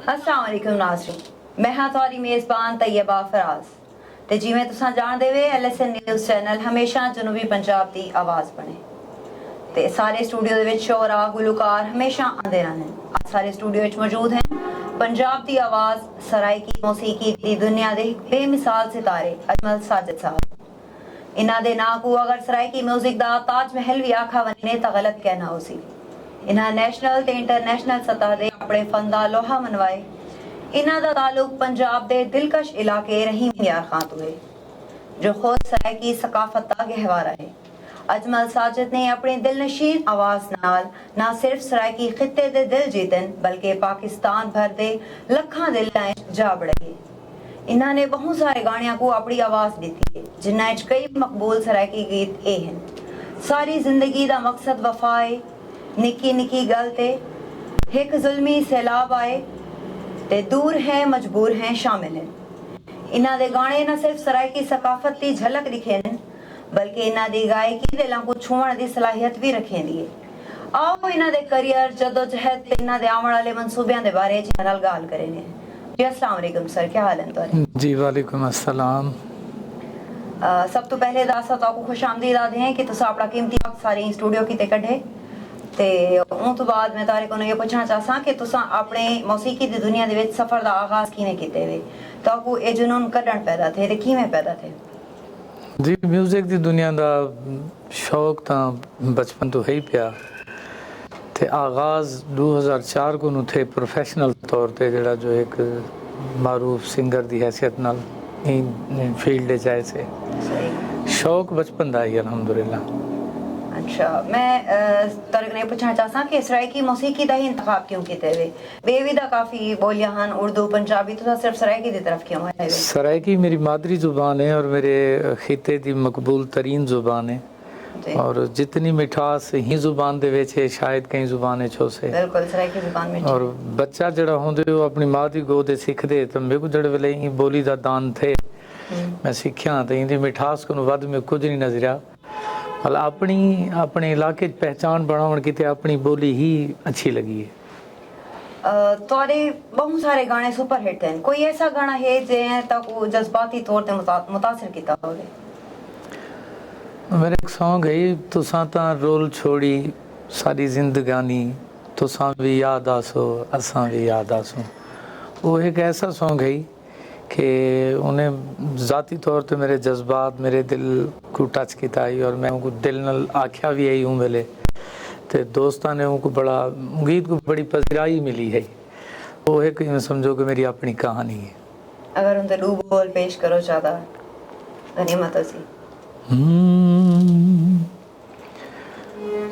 अस्सलाम वालेकुम नाज़रीन, मैं हाँ तुहाडी मेज़बान तैयबा फराज ते जिवें तुसां जाणदे वे LSN न्यूज़ चैनल हमेशा जनूबी पंजाब दी आवाज़ बने ते सारे स्टूडियो दे विच शोरा गुलकार हमेशा आंदे रहने। अज सारे स्टूडियो विच मौजूद हैं पंजाब दी आवाज़ सराइकी मौसीकी दी दुनिया दे बेमिसाल सितारे अजमल साजिद साहब। इन्हां दे नां को अगर सराइकी म्यूजिक दा ताज महल भी आखा वने तां गलत कहना होसी। इन्हां नेशनल ते इंटरनेशनल सतह दे अपने फन दा लोहा मनवाए। इन्हां दा ताल्लुक पंजाब दे दिलकश इलाके रहीम यार खां तो है जो खुद सराइकी सकाफत दा गहवारा है। अजमल साजिद ने अपनी दिलनशीन आवाज नाल ना सिर्फ सराइकी खित्ते दे दिल जीतन बल्कि पाकिस्तान भर दे लखां दिलां जा बड़े। इन्हां ने बहुत सारे गाणियां को अपनी आवाज दी है जिन्हां च कई मकबूल सराइकी गीत ए हैं। सारी जिंदगी दा मकसद वफाए, निकी निकी गल ते एक जुल्मी सैलाब आए ते दूर है मजबूर हैं शामिल हैं। इन्हां दे गाने न सिर्फ सराइकी सकाफत दी झलक दिखे न बल्कि इन्हां दी गायकी दिलां को छुअण दी सलाहियत भी रखेंदी है। आओ इन्हां दे करियर जदोजहद ते इन्हां दे आउण वाले मंसूबियां दे बारे च नाल गल करेंगे। जी अस्सलाम वालेकुम सर, क्या हाल है तुहाडे? जी वालेकुम अस्सलाम। सब तो पहले दासा तो खुशामदीद आदे हैं कि तुस अपना कीमती वक्त सारे स्टूडियो की कढ़े ते उन तो बाद मैं तारे को ये पूछना चाहसा कि तुसा अपने मौसीकी दी दुनिया दे विच सफर दा आगाज किवें कीते वे ताकू ए जुनून कढण पैदा थे ते किवें पैदा थे? जी म्यूजिक दी दुनिया दा शौक तां बचपन तो है ही पिया ते आगाज 2004 को नु थे प्रोफेशनल तौर ते जेड़ा जो एक मारूफ सिंगर दी हैसियत नाल इन फील्ड जाए से शौक बचपन दा ही अल्हम्दुलिल्लाह। अच्छा, मैं तारे ने पूछना चाहसा कि सराइकी मौसीकी दा ही इंतखाब क्यों कीते वे? बेवी दा काफी बोलियां हन उर्दू पंजाबी, तो सिर्फ सराइकी दी तरफ क्यों आए वे? सराइकी मेरी मादरी जुबान है और मेरे खिते दी मकबूल तरीन जुबान है और जितनी मिठास ही जुबान दे विच है शायद कई जुबान विच हो से। बिल्कुल सराइकी जुबान में और बच्चा जड़ा होंदे वो अपनी मां दी गोद सिखदे तो मेरे को जड़े वेले ही बोली दा दान थे मैं सीखिया तो इंदी मिठास को वध में कुछ नहीं नजरिया हल अपनी अपने इलाके पहचान बनावन की अपनी बोली ही अच्छी लगी है। तोरे बहुत सारे गाने सुपर हिट हैं, कोई ऐसा गाना है जे ताको जज्बाती तौर ते मुतासिर कीता होवे? मेरे एक सॉन्ग है तुसा ता रोल छोड़ी सारी जिंदगानी तुसा भी याद आसो असा भी याद आसो। वो एक ऐसा सॉन्ग है कि उन्हें ज़ाती तौर पे मेरे जज्बात मेरे दिल को टच किया और मैं उनको दिल नाल आख्या भी यही हूँ मेरे ते दोस्तों ने उनको बड़ा गीत को बड़ी पजराई मिली है। वो एक समझो कि मेरी अपनी कहानी है। अगर उनसे दो बोल पेश करो चाहता गनीमत सी।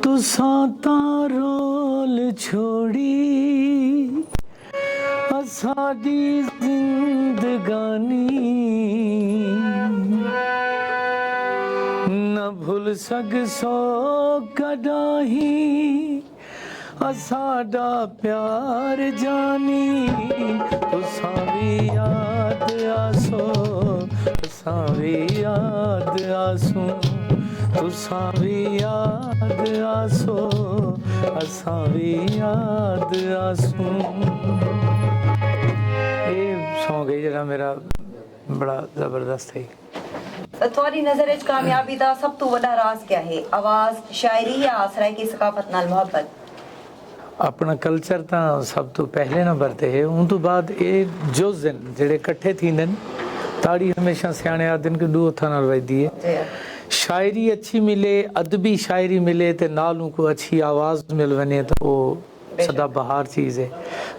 तुसा ता रोल छोड़ी साडी जिंदगानी न भूल सकसो कदाही साडा प्यार जानी तुसा भी याद आसो तुसा भी याद आसो तुसा भी याद आसो असा भी याद आसो। सॉन्ग है जरा मेरा बड़ा जबरदस्त है। तुम्हारी नजर विच कामयाबी दा सब तो बड़ा राज क्या है? आवाज, शायरी या सराइकी सकाफत नाल मोहब्बत? अपना कल्चर ता सब तो पहले ना बरते है उन तो बाद ए जुज़न जेड़े इकट्ठे थींदे ताड़ी हमेशा सियाने आदन के दो हथा नाल वजदी है। शायरी अच्छी मिले अदबी शायरी मिले ते नाल उनको अच्छी आवाज मिल वने तो वो सदा बहार चीज़ है।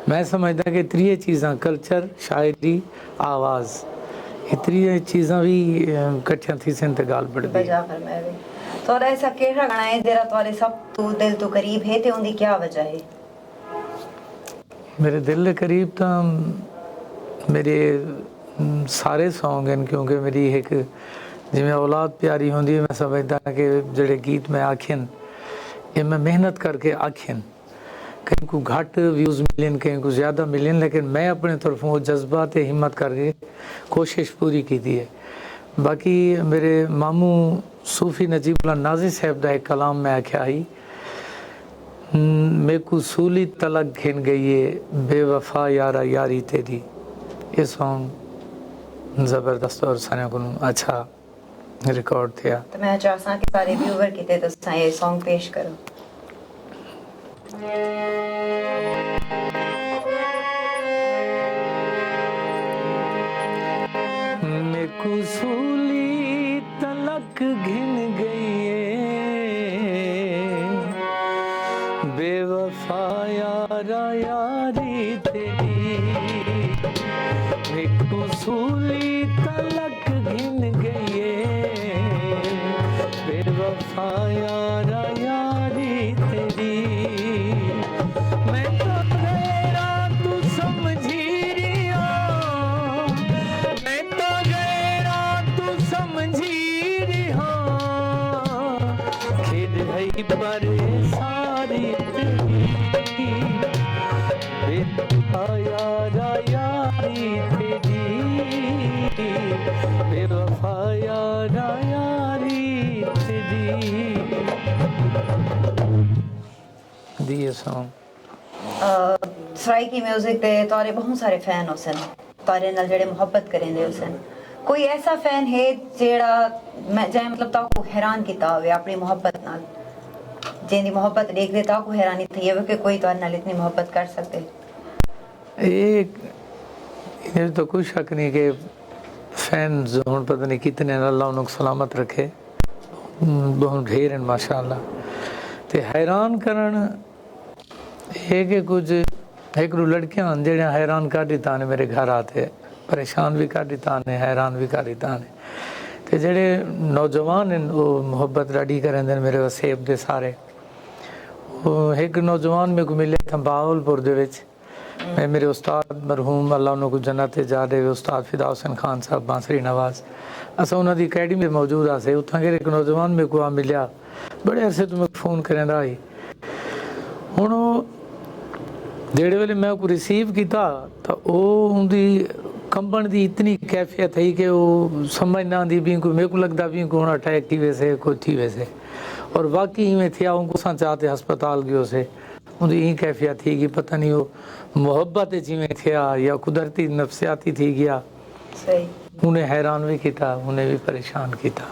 मैं समझदा कि त्रिये चीज़ां कल्चर शायरी आवाज़ ये त्रिये चीज़ां भी इकट्ठियां थी सन ते गाल बढ़दी है। तो ऐसा केड़ा गाना है जेरा तुम्हारे सब तो दिल तो करीब है ते उनकी क्या वजह है? मेरे दिल के करीब तो मेरे सारे सॉन्ग हैं क्योंकि मेरी एक जिमें औलाद प्यारी होंदी है मैं समझदा कि जेड़े गीत मैं आखिन ये मैं मेहनत करके आखिन कहीं को घट व्यूज़ मिलन कहीं को ज़्यादा मिलन लेकिन मैं अपने तरफों वो जज्बात हिम्मत करके कोशिश पूरी की थी है। बाकी मेरे मामू सूफी नजीबुल्लाह नाज़ी साहब का एक कलाम मैं आख्या ही मेरे को सूली तलक घिन गई है बेवफा यारा यारी तेरी। ये सॉन्ग ज़बरदस्त और सारे को अच्छा रिकॉर्ड थिया। तो मैं चाहता कि सारे व्यूवर किते तो सा ये सॉन्ग पेश करो। मेरे को सूली तलक घिन गई है बेवफा यारा यारी तेरी। मेरे को सूली तलक घिन गई है बेवफा यारा यारी तेरी। मैं तो गया तू समझी रिया, मैं तो गया तू समझी रिया। खिद है पर सारी तेरी बेवफा यारा यारी तेरी। बेवफा यारा यारी तेरी। दिए सॉन्ग सराइकी म्यूजिक ते तोरे बहुत सारे फैन होसन, तोरे नाल जेड़े मोहब्बत करेंदे होसन। कोई ऐसा फैन है जेड़ा मैं जाए मतलब ताको हैरान किता होवे अपनी मोहब्बत नाल, जेंदी मोहब्बत देख दे ताको हैरानी थी है कि कोई तोरे नाल इतनी मोहब्बत कर सकते। ये तो कोई शक नहीं कि फैंस हुन पता नहीं कितने अल्लाह उनको सलामत रखे, बहुत ढेर हैं माशाअल्लाह। ते हैरान करन है कि कुछ एक लड़कियां जेड़ियां हैरान कर दिता ने मेरे घर आते, परेशान भी कर दिता ने, हैरान भी कर दिता ने। ते जेड़े नौजवान हैं वो मोहब्बत रड़ी करेंदे मेरे वसेब दे सारे। वो एक नौजवान मेरे को मिले था बावलपुर दे विच, मैं मेरे उस्ताद मरहूम अल्लाह उन्होंने जन्नत जा दे उस्ताद फिदा हुसैन खान साहब बांसरी नवाज, असा उन्होंने अकैडमी मौजूद आसे। उत्थां के एक नौजवान मेरे को आ मिलिया, बड़े अरसे तो मैं फोन करेंदा आई। हुण जेड़े वेले मैं को रिसीव किया तो उनकी कंबन की इतनी कैफियत है कि वो समझ ना आती भी, कोई मेरे को लगता भी को अटैक थी वैसे कोई थी वैसे, और वाकई में थिया। उनको सा चाहते हस्पताल गयो से उनकी यही कैफियत थी कि पता नहीं वो मोहब्बत जिमें थिया या कुदरती नफसियाती थी गया। सही उन्हें हैरान भी किया, उन्हें भी परेशान किया।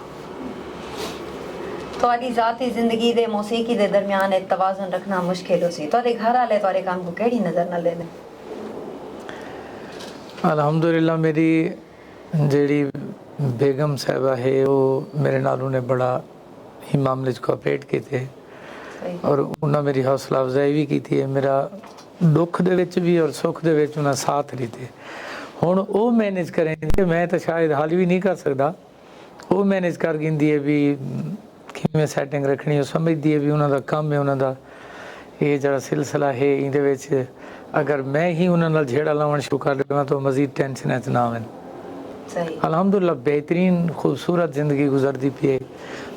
तोरी ज़ाती जिंदगी दे मौसीकी दे दरमियान एक तवाज़ुन रखना मुश्किल होसी। तोरे घर वाले तोरे काम को केड़ी नजर न लेने? अल्हम्दुलिल्लाह मेरी जेड़ी बेगम साहबा है वो मेरे नाल उन्हें बड़ा ही मामले च कोऑपरेट किए और उन्हें मेरी हौसला अफजाई भी की थी। मेरा दुख दे विच भी और सुख दे विच उन्हें साथ दिते। हुण वो मैनेज करेंगे, मैं तो शायद हाल भी नहीं कर सकता। वो मैनेज कर गिंदी है भी किवें सैटिंग रखनी, वो समझदी है भी उन्होंने काम है, उन्होंने ये जरा सिलसिला है इहदे विच अगर मैं ही उन्होंने नाल झेड़ा लावन शुरू कर देवां तो मजीद टेंशन च ना आवन। सही अल्हम्दुलिल्लाह बेहतरीन खूबसूरत ज़िंदगी गुजरती पई है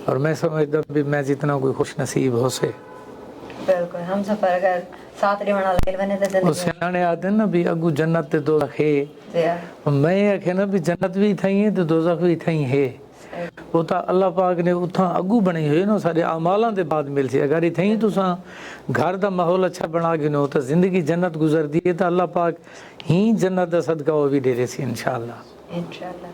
और मैं समझदा भी मैं जितना कोई खुश नसीब हो से। बिल्कुल हम सफर अगर साथ रहना ले बने तो जिंदगी सियाने आते ना भी अगू जन्नत ते दोज़ख है। मैं आखे ना भी जन्नत भी थई है तो दोज़ख भी थई है। वो तो अल्लाह पाक ने उथा अगू बनी हुई ना सारे अमालों के बाद मिल सी। अगर इतनी तुसा घर का माहौल अच्छा बना गिनो तो जिंदगी जन्नत गुजरती है तो अल्लाह पाक ही जन्नत का सदका वो भी दे रहे सी इंशाअल्लाह। इंशाअल्लाह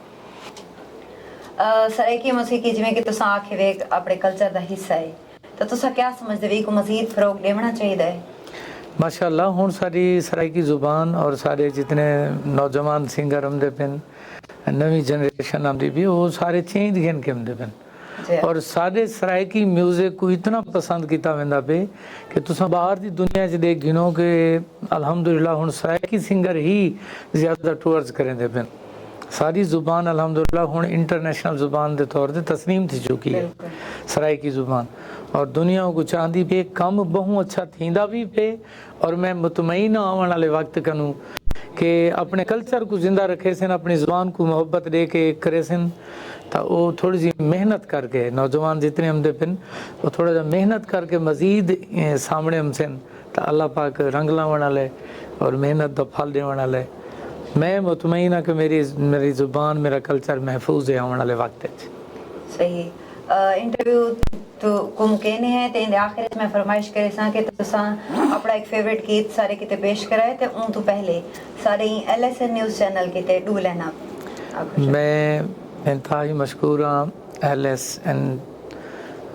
सराइकी मौसीकी जिवें कि तुसा आखे वे अपने कल्चर का हिस्सा है तो तुसा क्या समझदे वे को मजीद फरोग देना चाहिए है? माशाअल्लाह हुण सारी सराइकी ज़ुबान और सारे जितने नौजवान सिंगर आमदे पिन, नवी जनरेशन आमदी भी, वो सारे चेंज गिन के आमदे पिन और सारे सराइकी म्यूजिक को इतना पसंद किया वेंदा पे कि तुसा बाहर की दुनिया च देख गिनो कि अल्हम्दुलिल्लाह हुण सराइकी सिंगर ही ज़्यादा टूअर्स करेंदे पिन। सारी ज़ुबान अल्हम्दुलिल्लाह हुण इंटरनेशनल ज़ुबान के तौर पर तस्लीम थी चुकी है सराइकी ज़ुबान और दुनिया को चाहती पे कम बहुत अच्छा थींदा भी पे। और मैं मुतमईन आने वाले वक्त करूँ कि अपने कल्चर को जिंदा रखे सन, अपनी ज़ुबान को मोहब्बत दे के करे सन तो वो थोड़ी सी मेहनत करके नौजवान जितने आमदे पिन वो थोड़ा जा मेहनत करके मज़ीद सामने हम सन तो अल्लाह पाक रंग लावन वाले और मेहनत का फल देवन वाले। मैं मुतमईन हाँ कि मेरी ज़ुबान मेरा कल्चर महफूज है आने वाले वक्त। सही इंटरव्यू तो को मुकेने है ते इन आखिर में फरमाइश करे सा कि तुसा अपना एक फेवरेट गीत सारे किते पेश कराए ते उन तो पहले सारे LSN न्यूज़ चैनल किते डू लेना। मैं इंतहाई मशकूर हाँ LSN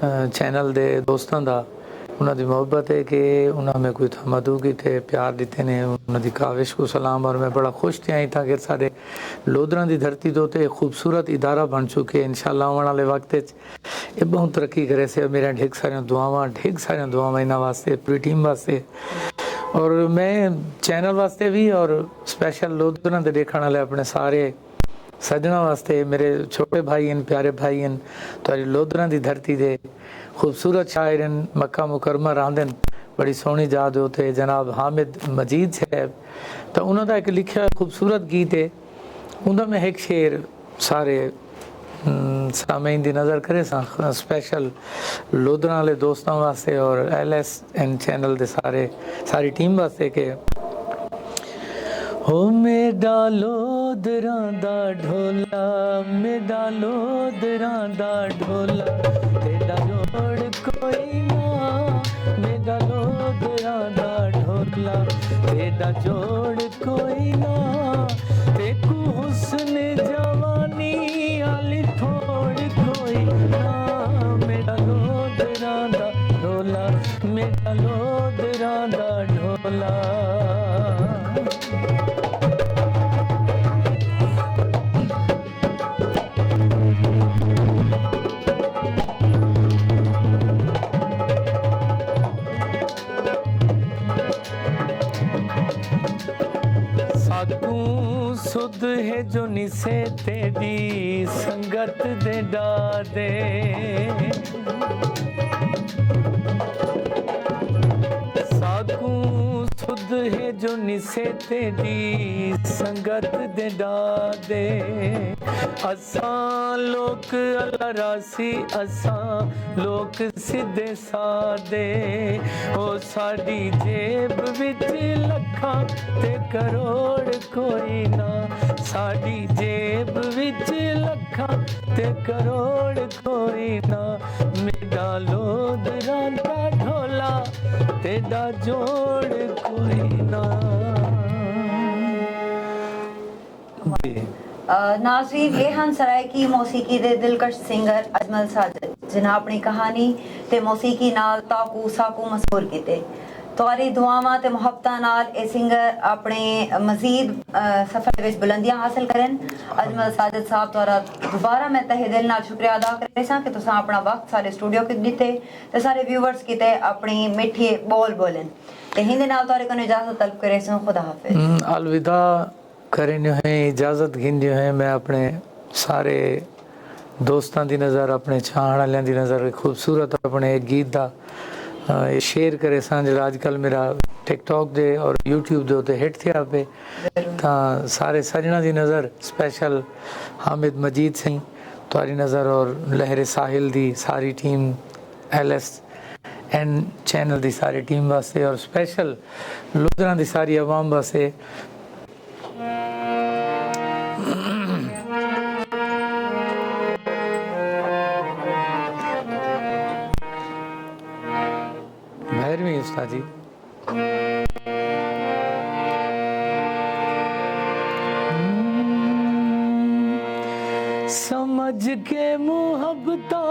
चैनल दे दोस्तों दा उन्होंने मोहब्बत है कि उन्होंने कोई थमदू की थे प्यार दिते ने उन्होंने काविश को सलाम। और मैं बड़ा खुश थी आई था कि सारे लोधरा की धरती तो ते खूबसूरत इदारा बन चुके इंशाअल्लाह आने वाले वक्त ये बहुत तरक्की करे से। मेरा ढेर सारिया दुआवां इन्होंने वास्ते पूरी टीम वास्ते और मैं चैनल वास्ते भी और स्पैशल लोधरा के देखने वाले अपने सारे सजना वास्ते मेरे छोटे भाई हैं प्यारे भाई हैं तो लोधरा की धरती दे खूबसूरत शायर मक्का मुकरमा रांदन बड़ी सोहनी जाद होते जनाब हामिद मजीद साहब तो उन्होंने एक लिखा खूबसूरत गीत है उनका मैं एक शेर सारे सामीन की नज़र करे स्पेशल लोधरा वाले दोस्तों वास्ते और LSN चैनल दे सारी टीम वास्ते के हो मेरा लोधरा दा ढोला मेरा लोधरा दा ढोला तेरा जोड़ कोई ना मेरा लोधरा दा ढोला तेरा जोड़ कोई ना देखू हुस्न जवानी आली थोड़ कोई ना मेरा लोधरा दा ढोला मेरा लोधरा दा ढोला। सुध है जो निसे तेरी संगत दे डादे साकू सुध है जो निसे तेरी संगत दे डादे असां लोक अल्लाह रासी असां लोक सिद्धे सादे ओ साडी जेब विच लखां ते करोड़ कोई ना साडी जेब विच लखां ते करोड़ कोई ना मेरा लोधरा दा ढोला तेरा जोड़ कोई ना। नाज़रीन रेहान सराय की मौसीकी दे दिलकश सिंगर अजमल साजिद जिन्हें अपनी कहानी ते मौसीकी नाल ताकू साकू मशहूर किते तुहारी दुआवां ते मुहब्बतां नाल ए सिंगर अपने मजीद सफर विच बुलंदियां हासिल करन। अजमल साजिद साहब तुहारा दोबारा मैं तहे दिल नाल शुक्रिया अदा करे सा कि तुसां अपना वक्त सारे स्टूडियो के दिते ते सारे व्यूअर्स किते अपनी मिठी बोल बोलन ते हिंदे नाल तुहारे कोन इजाजत तलब करे सो खुदा हाफिज अलविदा करने हैं इजाज़त गिनने हैं। मैं अपने सारे दोस्तों की नज़र अपने चाहण वालों की नज़र खूबसूरत अपने एक गीत का शेयर करे सा जो अजकल मेरा टिकटॉक दे और यूट्यूब दे उत्ते हिट थिया पे तो सारे सजना की नज़र स्पेशल हामिद मजीद सिंह तुहारी नज़र और लहरे साहिल दी सारी टीम LSN चैनल की सारी टीम वास्ते और स्पेशल लोधरा की सारी आवाम वास्ते मेहरबानी उस्ताद जी। समझ के मुहब्बता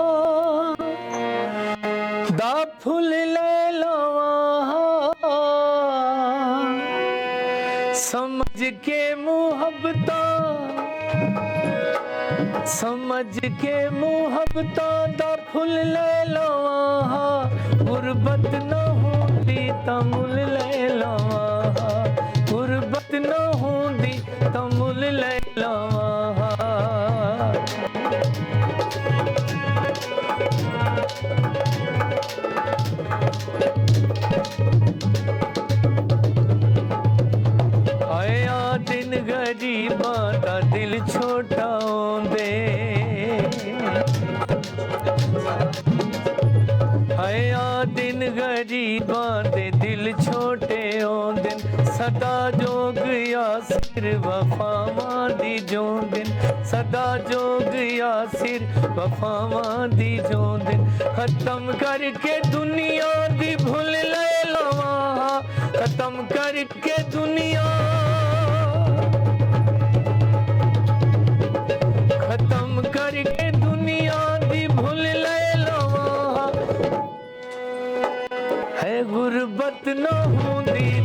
दा फुल ले लवा समझ के मुहब्बता दा फुल ले लवा गुरबत न होंदी तमुल ले लवा गुरबत न होंदी तमुल ले लवा आया दिन गरीबां दा दिल छोटा होंदे आया दिन गरीबां दे दिल छोटे होंदे सदा जोग यासिर वफावां दी जोंदिन सदा जोग यासिर वफावां दी जोंदिन खत्म करके दुनिया दी भूल ले लवा खत्म करके दुनिया खत्म करके दुनिया दी भूल ले लवा है गुरबत न होंदी